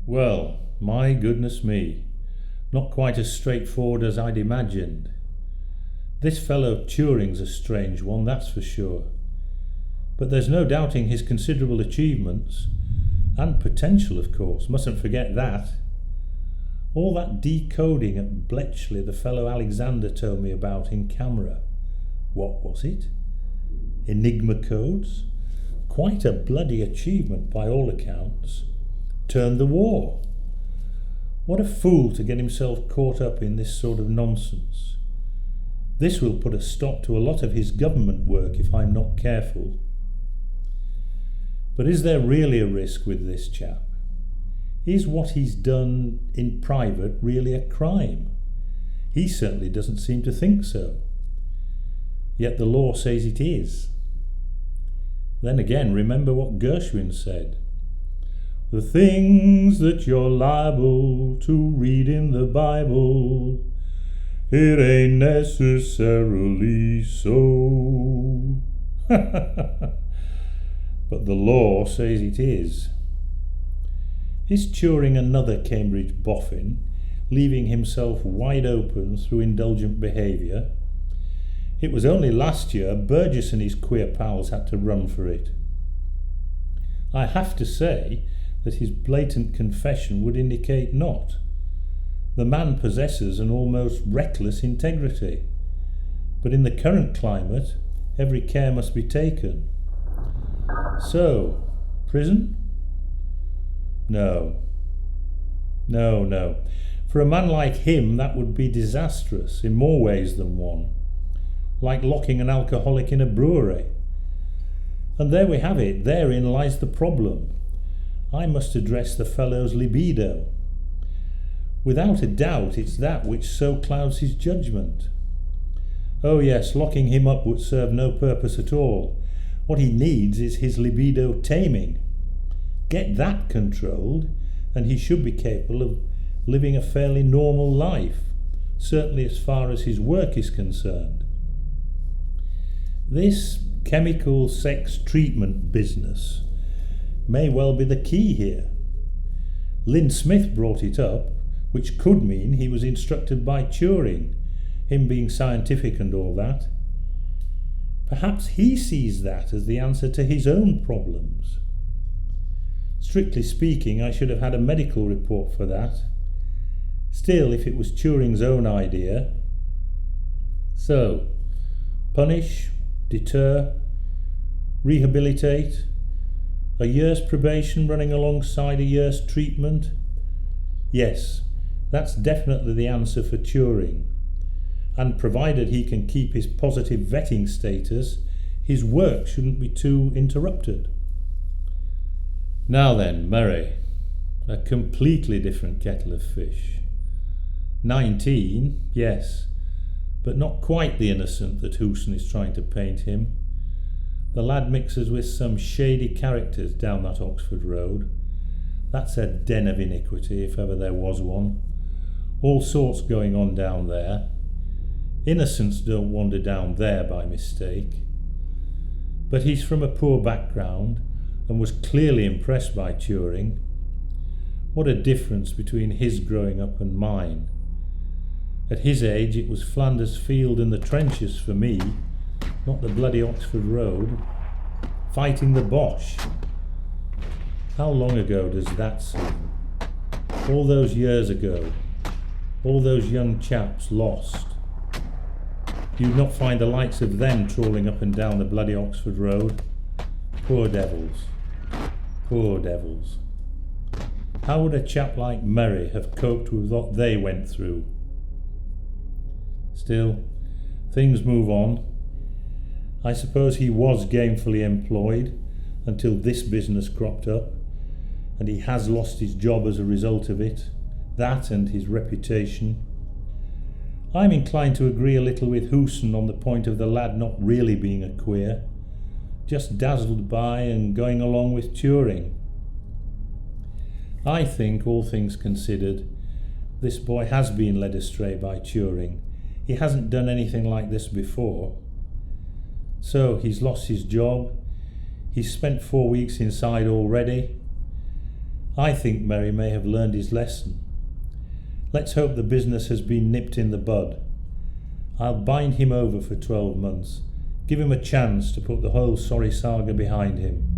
Well, my goodness me, not quite as straightforward as I'd imagined. This fellow Turing's a strange one, that's for sure. But there's no doubting his considerable achievements, and potential, of course, mustn't forget that. All that decoding at Bletchley the fellow Alexander told me about in camera. What was it? Enigma codes? Quite a bloody achievement by all accounts. Turned the war. What a fool to get himself caught up in this sort of nonsense. This will put a stop to a lot of his government work if I'm not careful. But is there really a risk with this chap? Is what he's done in private really a crime? He certainly doesn't seem to think so. Yet the law says it is. Then again, remember what Gershwin said. The things that you're liable to read in the Bible, it ain't necessarily so. But the law says it is. Is Turing another Cambridge boffin, leaving himself wide open through indulgent behaviour? It was only last year Burgess and his queer pals had to run for it. I have to say that his blatant confession would indicate not. The man possesses an almost reckless integrity. But in the current climate, every care must be taken. So, prison? No. For a man like him, that would be disastrous in more ways than one. Like locking an alcoholic in a brewery. And there we have it. Therein lies the problem. I must address the fellow's libido. Without a doubt, it's that which so clouds his judgment. Oh yes, locking him up would serve no purpose at all. What he needs is his libido taming. Get that controlled, and he should be capable of living a fairly normal life, certainly as far as his work is concerned. This chemical sex treatment business may well be the key here. Lynn Smith brought it up, which could mean he was instructed by Turing, him being scientific and all that. Perhaps he sees that as the answer to his own problems. Strictly speaking, I should have had a medical report for that. Still, if it was Turing's own idea. So, punish, deter, rehabilitate, a year's probation running alongside a year's treatment? Yes, that's definitely the answer for Turing. And provided he can keep his positive vetting status, his work shouldn't be too interrupted. Now then, Murray, a completely different kettle of fish. 19, yes, but not quite the innocent that Hewson is trying to paint him. The lad mixes with some shady characters down that Oxford road. That's a den of iniquity, if ever there was one. All sorts going on down there. Innocents don't wander down there by mistake. But he's from a poor background and was clearly impressed by Turing. What a difference between his growing up and mine. At his age it was Flanders Field and the trenches for me, not the bloody Oxford Road. Fighting the Boche. How long ago does that seem? All those years ago. All those young chaps lost. You'd not find the likes of them trawling up and down the bloody Oxford Road. Poor devils. Poor devils. How would a chap like Murray have coped with what they went through? Still, things move on. I suppose he was gainfully employed until this business cropped up, and he has lost his job as a result of it, that and his reputation. I'm inclined to agree a little with Hewson on the point of the lad not really being a queer, just dazzled by and going along with Turing. I think, all things considered, this boy has been led astray by Turing. He hasn't done anything like this before. So he's lost his job. He's spent 4 weeks inside already. I think Murray may have learned his lesson. Let's hope the business has been nipped in the bud. I'll bind him over for 12 months, give him a chance to put the whole sorry saga behind him.